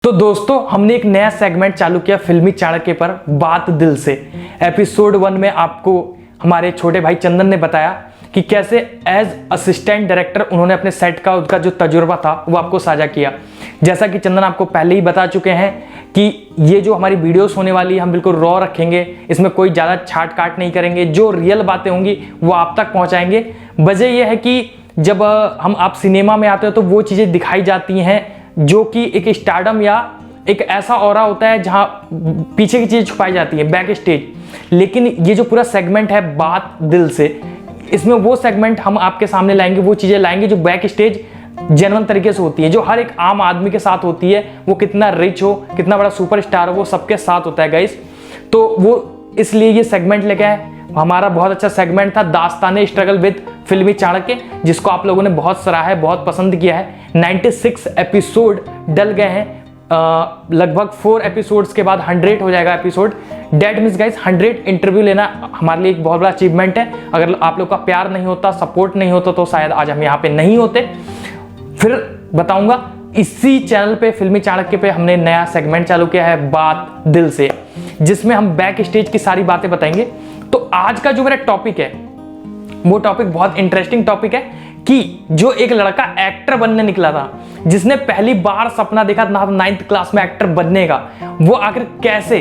तो दोस्तों हमने एक नया सेगमेंट चालू किया फिल्मी चाणक्य पर बात दिल से। एपिसोड 1 में आपको हमारे छोटे भाई चंदन ने बताया कि कैसे एज असिस्टेंट डायरेक्टर उन्होंने अपने सेट का उसका जो तजुर्बा था वो आपको साझा किया। जैसा कि चंदन आपको पहले ही बता चुके हैं कि ये जो हमारी वीडियोस होने वाली है हम बिल्कुल रॉ रखेंगे, इसमें कोई ज़्यादा छाट काट नहीं करेंगे, जो रियल बातें होंगी वो आप तक पहुँचाएंगे। वजह यह है कि जब आप सिनेमा में आते हो तो वो चीज़ें दिखाई जाती हैं जो कि एक स्टारडम या एक ऐसा ऑरा होता है जहां पीछे की चीज़ छुपाई जाती है, बैक स्टेज। लेकिन ये जो पूरा सेगमेंट है बात दिल से, इसमें वो सेगमेंट हम आपके सामने लाएंगे, वो चीज़ें लाएंगे जो बैक स्टेज जेन्युइन तरीके से होती है, जो हर एक आम आदमी के साथ होती है। वो कितना रिच हो, कितना बड़ा सुपरस्टार हो, वो सबके साथ होता है गाइस। तो वो इसलिए ये सेगमेंट लेके आए। हमारा बहुत अच्छा सेगमेंट था दास्ताने स्ट्रगल विद फिल्मी चाणक्य, जिसको आप लोगों ने बहुत सराहा है, बहुत पसंद किया है। 96 एपिसोड डल गए हैं। लगभग 4 एपिसोड्स के बाद 100 हो जाएगा episode. That means guys 100 interview लेना हमारे लिए एक बहुत बड़ा अचीवमेंट है। अगर आप लोग का प्यार नहीं होता, सपोर्ट नहीं होता, तो शायद आज हम यहाँ पे नहीं होते। फिर बताऊंगा इसी चैनल पे फिल्मी चाणक्य पे हमने नया सेगमेंट चालू किया है बात दिल से, जिसमें हम बैक स्टेज की सारी बातें बताएंगे। तो आज का जो मेरा टॉपिक है वो टॉपिक बहुत इंटरेस्टिंग टॉपिक है कि जो एक लड़का एक्टर बनने निकला था, जिसने पहली बार सपना देखा था 9th क्लास में एक्टर बनने का, वो आखिर कैसे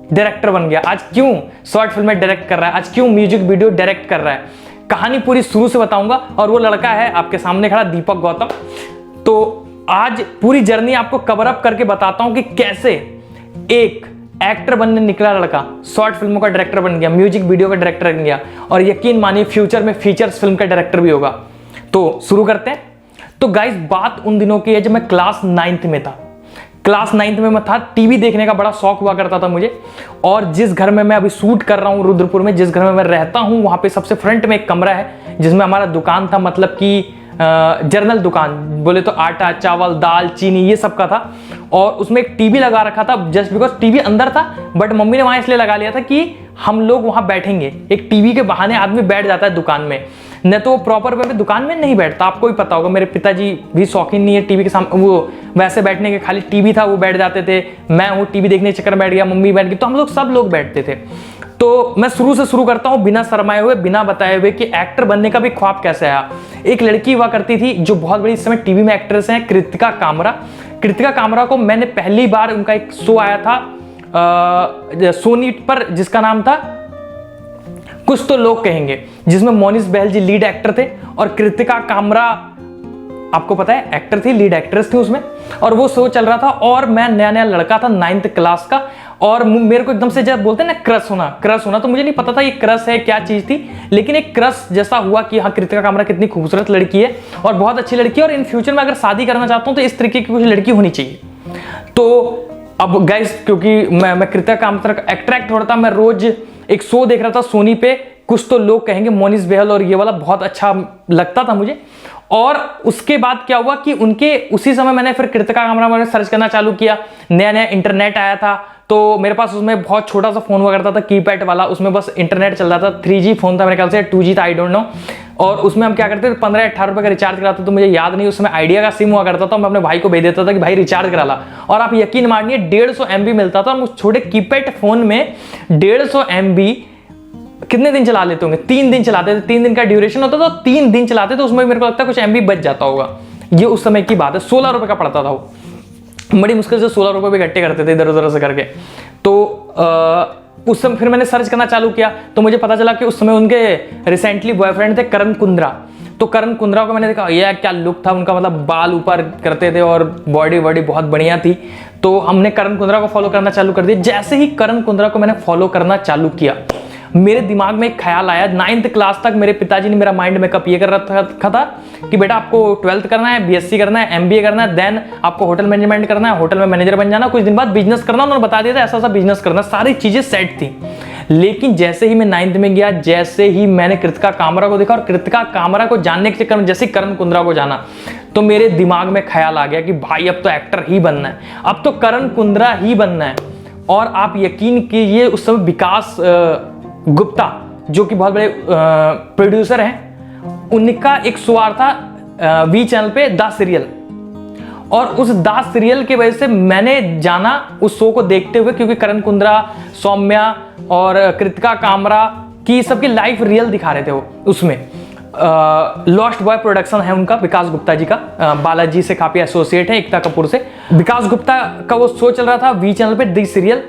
डायरेक्टर बन गया, आज क्यों शॉर्ट फिल्में डायरेक्ट कर रहा है, आज क्यों म्यूजिक वीडियो डायरेक्ट कर रहा है। कहानी पूरी शुरू से बताऊंगा। और वो लड़का है आपके सामने खड़ा, दीपक गौतम। तो आज पूरी जर्नी आपको कवर अप करके बताता हूं कि कैसे एक एक्टर बनने निकला लड़का शॉर्ट फिल्मों का डायरेक्टर बन गया, म्यूजिक वीडियो का डायरेक्टर बन गया, और यकीन मानिए फ्यूचर में फीचर्स फिल्म का डायरेक्टर भी होगा। तो शुरू करते हैं। तो गाइस बात उन दिनों की है जब मैं क्लास 9th में था। क्लास 9th में मैं था, टीवी देखने का बड़ा शौक हुआ करता था मुझे। और जिस घर में मैं अभी शूट कर रहा हूँ रुद्रपुर में, जिस घर में मैं रहता हूँ, वहां पे सबसे फ्रंट में एक कमरा है जिसमें हमारा दुकान था, मतलब कि जर्नल दुकान बोले तो आटा चावल दाल चीनी ये सब का था। और उसमें एक टीवी लगा रखा था, जस्ट बिकॉज टीवी अंदर था, बट मम्मी ने वहां इसलिए लगा लिया था कि हम लोग वहां बैठेंगे। एक टीवी के बहाने आदमी बैठ जाता है दुकान में, न तो वो प्रॉपर वे में दुकान में नहीं बैठता। आपको भी पता होगा, मेरे पिताजी भी शौकीन नहीं है टीवी के सामने, वो वैसे बैठने के, खाली टीवी था वो बैठ जाते थे। मैं हूँ टीवी देखने के चक्कर में बैठ गया, मम्मी बैठ गई, तो हम लोग सब लोग बैठते थे। तो मैं शुरू से शुरू करता हूं बिना शर्माए हुए, बिना बताए हुए कि एक्टर बनने का भी ख्वाब कैसे आया। एक लड़की हुआ करती थी जो बहुत बड़ी इस समय टीवी में एक्ट्रेस है, कृतिका कामरा। कृतिका कामरा को मैंने पहली बार, उनका एक शो आया था सोनी पर जिसका नाम था कुछ तो लोग कहेंगे, जिसमें मोनिस बहल जी लीड एक्टर थे और कृतिका कामरा आपको पता है एक्टर थी, लीड एक्ट्रेस थी उसमें। और वो शो चल रहा था और मैं नया नया लड़का था 9th क्लास का, और मेरे को एकदम से जब बोलते हैं ना क्रश होना, तो मुझे नहीं पता था ये क्रश है क्या चीज थी, लेकिन एक क्रश जैसा हुआ कि हाँ कृतिका कामरा कितनी खूबसूरत लड़की है और बहुत अच्छी लड़की है, और इन फ्यूचर में अगर शादी करना चाहता हूँ तो इस तरीके की कुछ लड़की होनी चाहिए। तो अब गाइस क्योंकि मैं कृतिका कामरा का अट्रैक्ट हो रहा था, मैं रोज एक शो देख रहा था सोनी पे, कुछ तो लोग कहेंगे, मोनिस बहल, और ये वाला बहुत अच्छा लगता था मुझे। और उसके बाद क्या हुआ कि उनके उसी समय मैंने फिर कृतिका कामरा में सर्च करना चालू किया। नया नया इंटरनेट आया था, तो मेरे पास उसमें बहुत छोटा सा फोन हुआ करता था, कीपैड वाला, उसमें बस इंटरनेट चल रहा था। 3G फोन था मेरे ख्याल से, 2G था, आई डोंट नो। और उसमें हम क्या करते थे, 15-18 रुपए का रिचार्ज कराते, तो मुझे याद नहीं, उसमें आइडिया का सिम हुआ करता था। मैं अपने भाई को भेज देता था कि भाई रिचार्ज करा ला, और आप यकीन मानिए 150 MB मिलता था। और उस छोटे कीपैड फोन में 150 MB कितने दिन चला लेते होंगे, 3 दिन चलाते थे, 3 दिन का ड्यूरेशन होता था, 3 दिन चलाते थे, उसमें मेरे को लगता है कुछ MB बच जाता होगा। ये उस समय की बात है, 16 रुपए का पड़ता था वो, बड़ी मुश्किल से 16 रुपए भी इकट्ठे करते थे इधर उधर से करके। तो उस समय फिर मैंने सर्च करना चालू किया, तो मुझे पता चला कि उस समय उनके रिसेंटली बॉयफ्रेंड थे करण कुंद्रा। तो करण कुंद्रा को मैंने देखा, यह क्या लुक था उनका, मतलब बाल ऊपर करते थे और बॉडी बहुत बढ़िया थी। तो हमने करण कुंद्रा को फॉलो करना चालू कर दिया। जैसे ही करण कुंद्रा को मैंने फॉलो करना चालू किया, मेरे दिमाग में एक ख्याल आया। 9th क्लास तक मेरे पिताजी ने मेरा माइंड मेकअप ये कर रखा था कि बेटा आपको 12th करना है, BSc करना है, MBA करना है, देन आपको होटल मैनेजमेंट करना है, होटल में मैनेजर बन जाना, कुछ दिन बाद बिजनेस करना। उन्होंने बता दिया था ऐसा बिजनेस करना, सारी चीजें सेट थी। लेकिन जैसे ही मैं 9th में गया, जैसे ही मैंने कृतिका कामरा को देखा और कृतिका कामरा को जानने के चक्कर में जैसे करण कुंद्रा को जाना, तो मेरे दिमाग में ख्याल आ गया कि भाई अब तो एक्टर ही बनना है, अब तो करण कुंद्रा ही बनना है। और आप यकीन कीजिए उस समय विकास गुप्ता जो कि बहुत बड़े प्रोड्यूसर हैं, उनका एक शो आ रहा था वी चैनल पे, द सीरियल। और उस दास सीरियल की वजह से मैंने जाना उस शो को देखते हुए, क्योंकि करण कुंद्रा, सौम्या और कृतिका कामरा की सबकी लाइफ रियल दिखा रहे थे वो उसमें। लॉस्ट बॉय प्रोडक्शन है उनका, विकास गुप्ता जी का, बालाजी से काफी एसोसिएट है, एकता कपूर से। विकास गुप्ता का वो शो चल रहा था वी चैनल पे, दी सीरियल,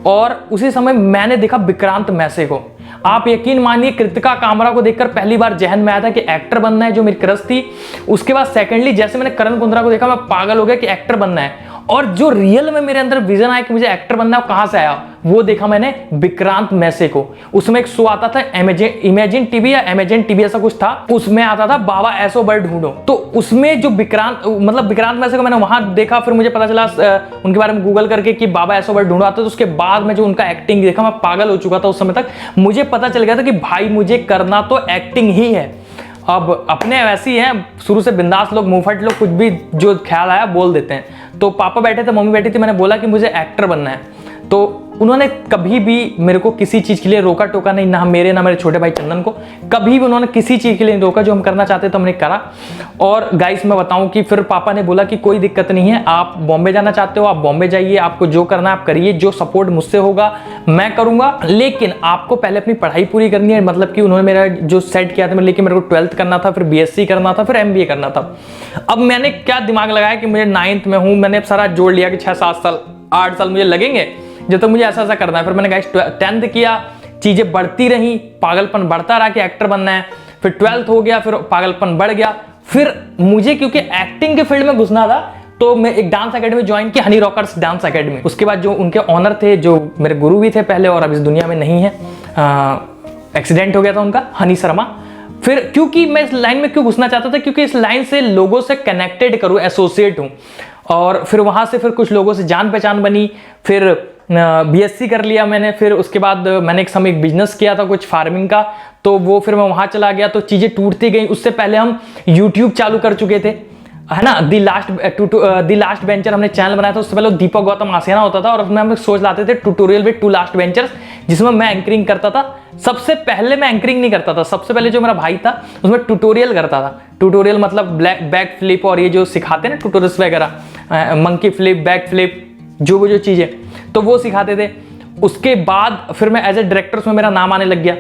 और उसी समय मैंने देखा विक्रांत मैसे को। आप यकीन मानिए कृतिका कामरा को देखकर पहली बार जहन में आया था कि एक्टर बनना है, जो मेरी क्रश थी। उसके बाद सेकेंडली जैसे मैंने करण कुंद्रा को देखा, मैं पागल हो गया कि एक्टर बनना है। और जो रियल में मेरे अंदर विजन आया कि मुझे एक्टर बनना है, कहां से आया, वो देखा मैंने विक्रांत मैसे को। उसमें एक शो आता था इमेजिन टीवी या अमेजन टीवी ऐसा कुछ था, उसमें आता था बाबा ऐसो बर ढूंढो। तो उसमें जो विक्रांत मैसे को मैंने वहां देखा, फिर मुझे पता चला उनके बारे में गूगल करके कि बाबा ऐसो बर ढूंढो आता। तो उसके बाद में जो उनका एक्टिंग देखा, मैं पागल हो चुका था उस समय तक। मुझे पता चल गया था कि भाई मुझे करना तो एक्टिंग ही है। अब अपने वैसी हैं शुरू से बिंदास लोग, मुंहफट लोग, कुछ भी जो ख्याल आया बोल देते हैं। तो पापा बैठे थे, मम्मी बैठी थी, मैंने बोला कि मुझे एक्टर बनना है। तो उन्होंने कभी भी मेरे को किसी चीज के लिए रोका टोका नहीं, ना मेरे ना मेरे छोटे भाई चंदन को। कभी भी उन्होंने किसी चीज के लिए नहीं रोका, जो हम करना चाहते तो हमने करा। और गाइस मैं बताऊं कि फिर पापा ने बोला कि कोई दिक्कत नहीं है, आप बॉम्बे जाना चाहते हो आप बॉम्बे जाइए, आपको जो करना है आप करिए, जो सपोर्ट मुझसे होगा मैं करूंगा, लेकिन आपको पहले अपनी पढ़ाई पूरी करनी है। मतलब कि उन्होंने मेरा जो सेट किया था, लेकिन मेरे को 12th करना था, फिर BSc करना था, फिर MBA करना था। अब मैंने क्या दिमाग लगाया कि मुझे 9th में हूं, मैंने सारा जोड़ लिया कि 6-7 साल 8 साल मुझे लगेंगे जब तक मुझे ऐसा करना है। फिर मैंने गाइस 10th किया, चीजें बढ़ती रही, पागलपन बढ़ता रहा कि एक्टर बनना है। फिर 12th हो गया, फिर पागलपन बढ़ गया। फिर मुझे क्योंकि एक्टिंग के फील्ड में घुसना था, तो मैं एक डांस एकेडमी ज्वाइन की, हनी रॉकर्स डांस एकेडमी। उसके बाद जो उनके ऑनर थे, जो मेरे गुरु भी थे पहले और अब इस दुनिया में नहीं है, एक्सीडेंट हो गया था उनका, हनी शर्मा। फिर क्योंकि मैं इस लाइन में क्यों घुसना चाहता था, क्योंकि इस लाइन से लोगों से कनेक्टेड करूं, एसोसिएट हूं। और फिर वहां से फिर कुछ लोगों से जान पहचान बनी। फिर BSc कर लिया मैंने। फिर उसके बाद मैंने एक समय एक बिजनेस किया था कुछ फार्मिंग का, तो वो फिर मैं वहां चला गया, तो चीजें टूटती गई। उससे पहले हम YouTube चालू कर चुके थे, है ना, दी लास्ट वेंचर हमने चैनल बनाया था। उससे पहले दीपक गौतम आसियाना होता था, और उसमें हम सोच लाते थे ट्यूटोरियल विद 2 लास्ट वेंचर्स, जिसमें मैं एंकरिंग करता था। सबसे पहले मैं एंकरिंग नहीं करता था, सबसे पहले जो मेरा भाई था उसमें ट्यूटोरियल करता था। ट्यूटोरियल मतलब बैक फ्लिप और ये जो सिखाते हैं ना ट्यूटोरियल्स वगैरह, मंकी फ्लिप, बैक फ्लिप, जो चीजें, तो वो सिखाते थे। उसके बाद फिर मैं एज ए डायरेक्टर उसमें मेरा नाम आने लग गया,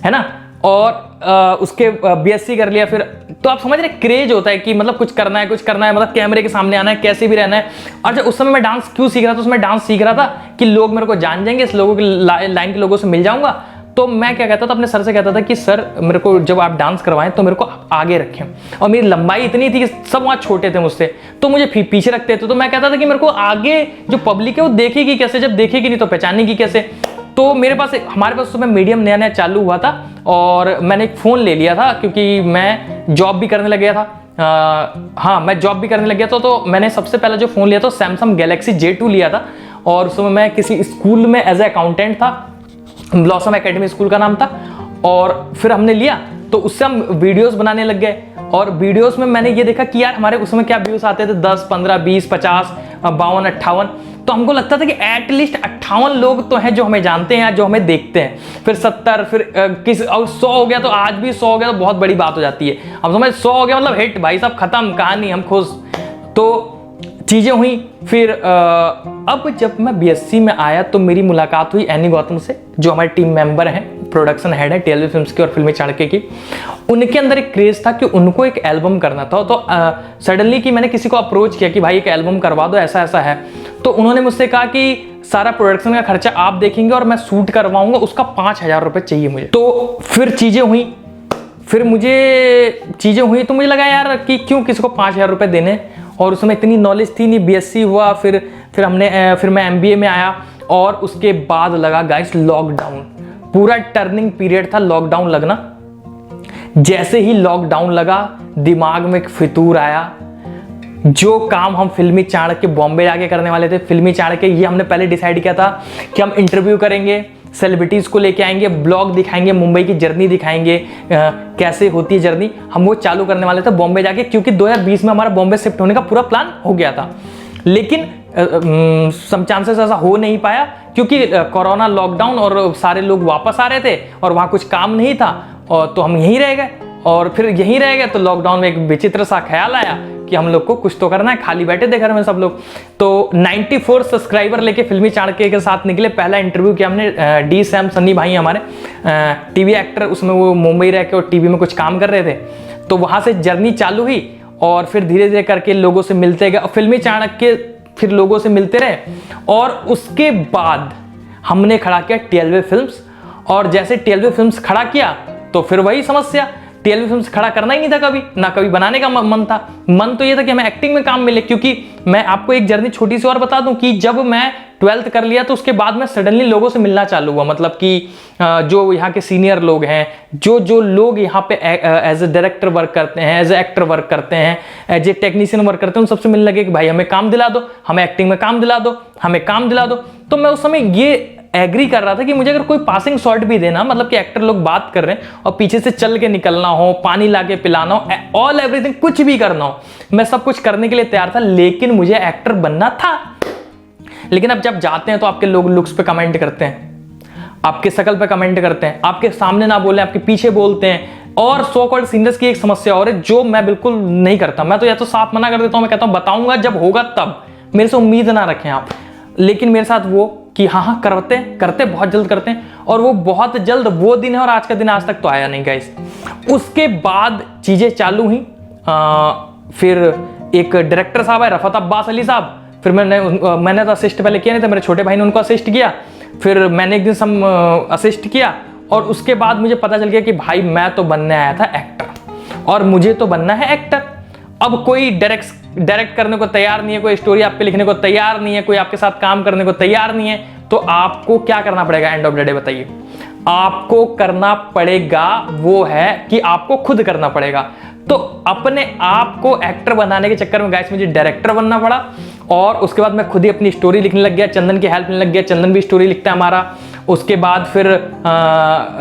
है ना। और उसके BSc कर लिया। फिर तो आप समझ रहे क्रेज होता है कि मतलब कुछ करना है मतलब कैमरे के सामने आना है, कैसे भी रहना है। और जब उस समय मैं डांस क्यों सीख रहा था, उसमें डांस सीख रहा था कि लोग मेरे को जान जाएंगे, इस लोगों की लाइन के लोगों से मिल जाऊंगा। तो मैं क्या कहता था, अपने सर से कहता था कि सर मेरे को जब आप डांस करवाएं तो मेरे को आगे रखें। और मेरी लंबाई इतनी थी कि सब वहाँ छोटे थे मुझसे, तो मुझे पीछे रखते थे। तो मैं कहता था कि मेरे को आगे जो पब्लिक है वो देखेगी कैसे, जब देखेगी नहीं तो पहचानेगी कैसे। तो हमारे पास उसमें मीडियम नया नया चालू हुआ था, और मैंने एक फ़ोन ले लिया था क्योंकि मैं जॉब भी करने लग गया था। हाँ, मैं जॉब भी करने लग गया था। तो मैंने सबसे पहला जो फ़ोन लिया था सैमसंग गैलेक्सी J2 लिया था। और उस समय मैं किसी स्कूल में एज ए अकाउंटेंट था, ब्लॉसम एकेडमी स्कूल का नाम था। और फिर हमने लिया, तो उससे हम वीडियोस बनाने लग गए। और वीडियोस में मैंने ये देखा कि यार हमारे उस समय क्या व्यूज आते थे, 10, 15, 20, 50, 52, 58। तो हमको लगता था कि एटलीस्ट 58 लोग तो हैं जो हमें जानते हैं, जो हमें देखते हैं। फिर 70, फिर और 100 हो गया, तो आज भी 100 हो गया तो बहुत बड़ी बात हो जाती है। अब समझ 100 हो गया मतलब हिट, भाई साहब खत्म कहानी, हम खुश। तो चीजें हुई। फिर अब जब मैं BSc में आया तो मेरी मुलाकात हुई एनी गौतम से, जो हमारे टीम मेंबर हैं, प्रोडक्शन हेड है TLV फिल्म्स की और फिल्मी चाणक्य की। उनके अंदर एक क्रेज था कि उनको एक एल्बम करना था। तो सडनली कि मैंने किसी को अप्रोच किया कि भाई एक एल्बम करवा दो, ऐसा ऐसा है। तो उन्होंने मुझसे कहा कि सारा प्रोडक्शन का खर्चा आप देखेंगे और मैं शूट करवाऊंगा, उसका 5000 रुपये चाहिए मुझे। तो फिर चीजें हुई, तो मुझे लगा यार कि क्यों किसी को 5000 रुपये देने। और उसमें इतनी नॉलेज थी नहीं, BSc हुआ, फिर मैं MBA में आया। और उसके बाद लगा गाइस लॉकडाउन, पूरा टर्निंग पीरियड था लॉकडाउन लगना। जैसे ही लॉकडाउन लगा, दिमाग में एक फितूर आया। जो काम हम फिल्मी चाणक्य बॉम्बे जाके करने वाले थे, फिल्मी चाणक्य ये हमने पहले डिसाइड किया था कि हम इंटरव्यू करेंगे, सेलिब्रिटीज को लेके आएंगे, ब्लॉग दिखाएंगे, मुंबई की जर्नी दिखाएंगे, कैसे होती है जर्नी, हम वो चालू करने वाले थे बॉम्बे जाके। क्योंकि 2020 में हमारा बॉम्बे शिफ्ट होने का पूरा प्लान हो गया था, लेकिन सम चांसेस ऐसा हो नहीं पाया क्योंकि कोरोना, लॉकडाउन और सारे लोग वापस आ रहे थे और वहाँ कुछ काम नहीं था। और तो हम यहीं रह गए, और फिर यहीं रह गए। तो लॉकडाउन में एक विचित्र सा ख्याल आया कि हम लोग को कुछ तो करना है, खाली बैठे थे घर में सब लोग। तो 94 सब्सक्राइबर लेके फिल्मी चाणक्य के साथ निकले। पहला इंटरव्यू किया हमने डी सैम सन्नी भाई हमारे टीवी एक्टर, उसमें वो मुंबई रह के और टीवी में कुछ काम कर रहे थे। तो वहाँ से जर्नी चालू हुई और फिर धीरे धीरे करके लोगों से मिलते गए, फिल्मी चाणक्य फिर लोगों से मिलते रहे। और उसके बाद हमने खड़ा किया 12 फिल्म्स, और जैसे 12 फिल्म्स खड़ा किया तो फिर वही समस्या, 12 फिल्म्स खड़ा करना ही नहीं था कभी, ना कभी बनाने का मन था। मन तो ये था कि हमें एक्टिंग में काम मिले, क्योंकि मैं आपको एक जर्नी छोटी सी और बता दूं कि जब मैं 12th कर लिया तो उसके बाद मैं सडनली लोगों से मिलना चालू हुआ। मतलब कि जो यहाँ के सीनियर लोग हैं, जो लोग यहाँ पे एज ए डायरेक्टर वर्क करते हैं, एज ए एक्टर वर्क करते हैं, एज ए टेक्नीशियन वर्क करते हैं, उन सबसे मिलने लगे कि भाई हमें काम दिला दो, हमें एक्टिंग में काम दिला दो, हमें काम दिला दो। तो मैं उस समय ये एग्री कर रहा था कि मुझे अगर कोई पासिंग शॉट भी देना, मतलब कि एक्टर लोग बात कर रहे हैं और पीछे से चल के निकलना हो, पानी लाके पिलाना हो, ऑल एवरीथिंग कुछ भी करना हो, मैं सब कुछ करने के लिए तैयार था। लेकिन मुझे एक्टर बनना था। लेकिन अब जब जाते हैं तो आपके लोग लुक्स पे कमेंट करते हैं, आपके शकल पे कमेंट करते हैं, आपके सामने ना बोले आपके पीछे बोलते हैं। और सो कॉल्ड सीनियर्स की एक समस्या और है जो मैं बिल्कुल नहीं करता। मैं तो या तो साफ मना कर देता हूं, मैं कहता हूं बताऊंगा जब होगा तब, मेरे से उम्मीद ना रखें आप। लेकिन मेरे साथ वो कि हाँ करते बहुत जल्द करते हैं, और वो बहुत जल्द वो दिन है और आज का दिन आज तक तो आया नहीं गाइस। उसके बाद चीजें चालू हुई। फिर एक डायरेक्टर साहब है रफत अब्बास अली साहब, फिर मैंने तो असिस्ट पहले किया नहीं था, मेरे छोटे भाई ने उनको असिस्ट किया, फिर मैंने एक दिन असिस्ट किया। और उसके बाद मुझे पता चल गया कि भाई मैं तो बनने आया था एक्टर, और मुझे तो बनना है एक्टर। अब कोई डायरेक्ट करने को तैयार नहीं है, कोई स्टोरी आप पे लिखने को तैयार नहीं है, कोई आपके साथ काम करने को तैयार नहीं है, तो आपको क्या करना पड़ेगा? एंड ऑफ द डे बताइए, आपको करना पड़ेगा वो है कि आपको खुद करना पड़ेगा। तो अपने आप को एक्टर बनाने के चक्कर में गाइस मुझे डायरेक्टर बनना पड़ा, और उसके बाद मैं खुद ही अपनी स्टोरी लिखने लग गया, चंदन की हेल्प लेने लग गया, चंदन भी स्टोरी लिखता है हमारा। उसके बाद फिर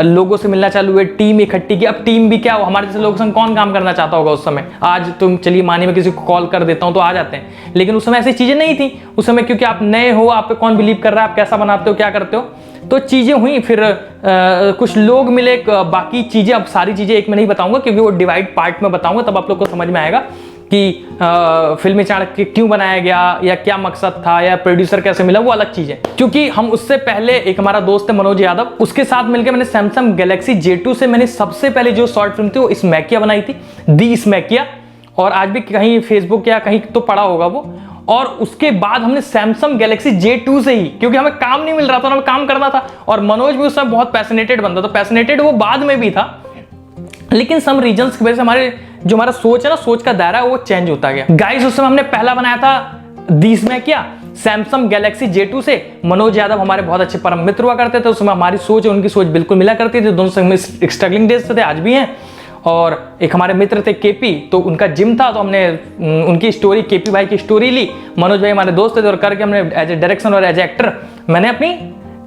लोगों से मिलना चालू हुए, टीम इकट्ठी की। अब टीम भी क्या हो, हमारे जैसे लोगों संग कौन काम करना चाहता होगा उस समय? आज तुम चलिए मानिए मैं किसी को कॉल कर देता हूं तो आ जाते हैं, लेकिन उस समय ऐसी चीजें नहीं थी। उस समय क्योंकि आप नए हो, आप पे कौन बिलीव कर रहा है, आप कैसा बनाते हो, क्या करते हो, तो चीजें हुई। फिर कुछ लोग मिले, बाकी चीजें, अब सारी चीजें एक में नहीं बताऊंगा क्योंकि वो डिवाइड पार्ट में बताऊंगा, तब आप लोग को समझ में आएगा कि फिल्मी चाणक्य क्यों बनाया गया, या क्या मकसद था, या प्रोड्यूसर कैसे मिला, वो अलग चीज है। क्योंकि हम उससे पहले, एक हमारा दोस्त है मनोज यादव, उसके साथ मिलकर मैंने सैमसंग गैलेक्सी J2 से मैंने सबसे पहले जो शॉर्ट फिल्म थी वो स्मैकिया बनाई थी, दी स्मैकिया, और आज भी कहीं फेसबुक या कहीं तो पड़ा होगा वो। और उसके बाद हमने सैमसंग गैलेक्सी J2 से ही, क्योंकि हमें काम नहीं मिल रहा था, हमें काम करना था, और मनोज भी उस समय बहुत पैशनेटेड बंदा था। पैशनेटेड वो बाद में भी था, लेकिन सम रीजंस की वजह से हमारा सोच है ना, सोच का दायरा है वो चेंज होता गया। गाइस उस समय हमने पहला बनाया था दीस में क्या सैमसंग गैलेक्सी J2 से। मनोज यादव हमारे बहुत अच्छे परम मित्र हुआ करते थे, उस समय हमारी सोच और उनकी सोच बिल्कुल मिला करती थी, दोनों संग में स्ट्रगलिंग डेज थे, आज भी हैं। और एक हमारे मित्र थे केपी, तो उनका जिम था, तो हमने उनकी स्टोरी, केपी भाई की स्टोरी ली, मनोज भाई हमारे दोस्त थे, और करके हमने एज ए डायरेक्शन और एज ए एक्टर मैंने अपनी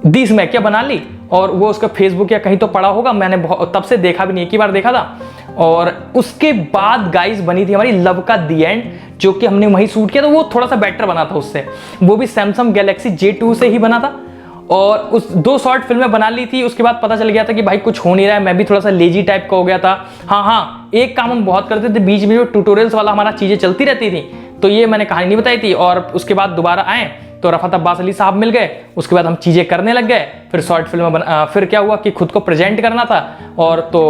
दीस में क्या बना ली। और वो उसका फेसबुक या कहीं तो पड़ा होगा, मैंने तब से देखा भी नहीं, एक ही बार देखा था। और उसके बाद गाइस बनी थी हमारी लव का दी एंड, जो कि हमने वहीं शूट किया, तो वो थोड़ा सा बेटर बना था उससे, वो भी सैमसंग गैलेक्सी J2 से ही बना था। और उस 2 शॉर्ट फिल्में बना ली थी। उसके बाद पता चल गया था कि भाई कुछ हो नहीं रहा है, मैं भी थोड़ा सा लेजी टाइप का हो गया था। हाँ, एक काम हम बहुत करते थे, बीच में जो ट्यूटोरियल्स वाला हमारा चीजें चलती रहती थी, तो ये मैंने कहानी नहीं बताई थी। और उसके बाद दोबारा आए तो रफत अब्बास अली साहब मिल गए, उसके बाद हम चीजें करने लग गए। फिर शॉर्ट फिल्म फिर क्या हुआ कि खुद को प्रेजेंट करना था, और तो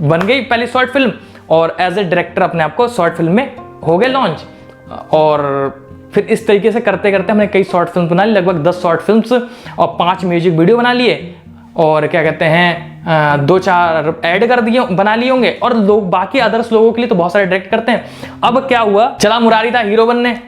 बन गई पहली शॉर्ट फिल्म, और एज ए डायरेक्टर अपने आप को शॉर्ट फिल्म में हो गए लॉन्च। और फिर इस तरीके से करते करते हमने कई शॉर्ट फिल्म बना ली, लगभग 10 शॉर्ट फिल्म्स और 5 म्यूजिक वीडियो बना लिए, और क्या कहते हैं 2-4 ऐड कर दिए, बना लिए होंगे। और लोग बाकी अदर्स लोगों के लिए तो बहुत सारे डायरेक्ट करते हैं। अब क्या हुआ, चला मुरारी था हीरो बनने,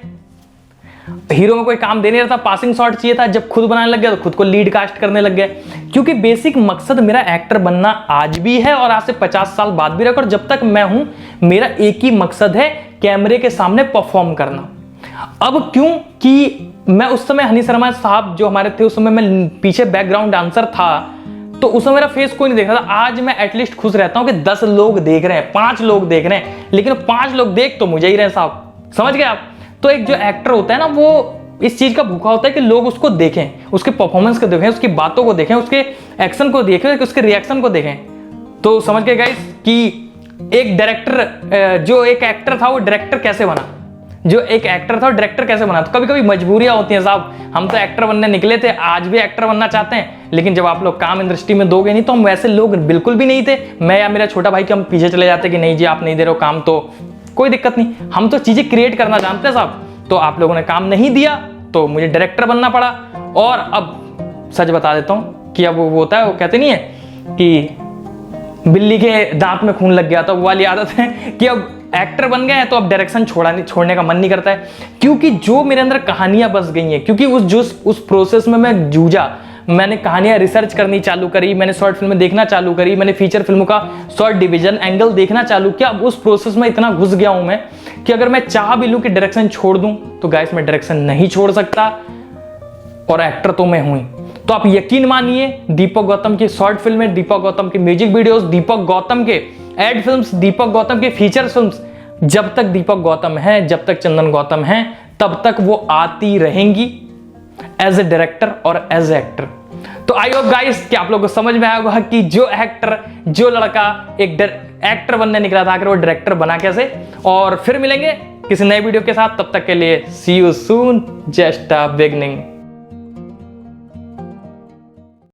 हीरो में कोई काम दे नहीं रहा था, पासिंग शॉट चाहिए था। जब खुद बनाने लग गया तो खुद को लीड कास्ट करने लग गए, क्योंकि बेसिक मकसद मेरा एक्टर बनना आज भी है और आज से 50 साल बाद भी रहेगा। और जब तक मैं हूं, मेरा एक ही मकसद है, कैमरे के सामने परफॉर्म करना। अब क्योंकि मैं उस समय हनी शर्मा साहब जो हमारे थे, उस समय मैं पीछे बैकग्राउंड डांसर था, तो उस समय मेरा फेस कोई नहीं देख रहा था। आज मैं एटलीस्ट खुश रहता हूं कि 10 लोग देख रहे हैं, 5 लोग देख रहे हैं, लेकिन 5 लोग देख तो मुझे ही रहे साहब, समझ गए आप। तो एक जो एक्टर होता है ना, वो इस चीज का भूखा होता है कि लोग उसको देखें, उसके परफॉर्मेंस को देखें, उसकी बातों को देखें, उसके एक्शन को देखें, उसके रिएक्शन को देखें। तो समझ गए गाइस कि एक डायरेक्टर जो एक एक्टर था वो डायरेक्टर कैसे बना, जो एक एक्टर था वो डायरेक्टर कैसे बना। तो कभी कभी मजबूरियां होती हैं साहब, हम तो एक्टर बनने निकले थे, आज भी एक्टर बनना चाहते हैं, लेकिन जब आप लोग काम इंडस्ट्री में दोगे नहीं, तो हम वैसे लोग बिल्कुल भी नहीं थे, मैं या मेरा छोटा भाई, कि हम पीछे चले जाते कि नहीं जी आप नहीं दे रहे हो काम तो कोई दिक्कत नहीं, हम तो चीजें क्रिएट करना जानते हैं साहब। तो आप लोगों ने काम नहीं दिया तो मुझे डायरेक्टर बनना पड़ा। और अब सच बता देता हूं कि अब वो होता है, वो कहते नहीं है कि बिल्ली के दांत में खून लग गया, तो वो वाली आदत है कि अब एक्टर बन गए हैं तो अब डायरेक्शन छोड़ने का मन नहीं करता है, क्योंकि जो मेरे अंदर कहानियां बस गई हैं, क्योंकि उस प्रोसेस में मैं जूझा, मैंने कहानियां रिसर्च करनी चालू करी, मैंने शॉर्ट फिल्में देखना चालू करी, मैंने फीचर फिल्मों का शॉर्ट डिवीजन एंगल देखना चालू किया। अब उस प्रोसेस में इतना घुस गया हूं मैं कि अगर मैं चाह भी लूं कि डायरेक्शन छोड़ दूं तो गाइस मैं डायरेक्शन नहीं छोड़ सकता, और एक्टर तो मैं हूं ही। तो आप यकीन मानिए, दीपक गौतम की शॉर्ट फिल्में, दीपक गौतम की म्यूजिक वीडियोस, दीपक गौतम के एड फिल्म्स, दीपक गौतम के फीचर फिल्म्स, जब तक दीपक गौतम है, जब तक चंदन गौतम है, तब तक वो आती रहेंगी एज ए डायरेक्टर और एज ए एक्टर। तो आई होप गाइस कि आप लोगों को समझ में आया होगा कि जो एक्टर, जो लड़का एक एक्टर बनने निकला था, आखिर वो डायरेक्टर बना कैसे। और फिर मिलेंगे किसी नए वीडियो के साथ, तब तक के लिए see you soon, just a beginning.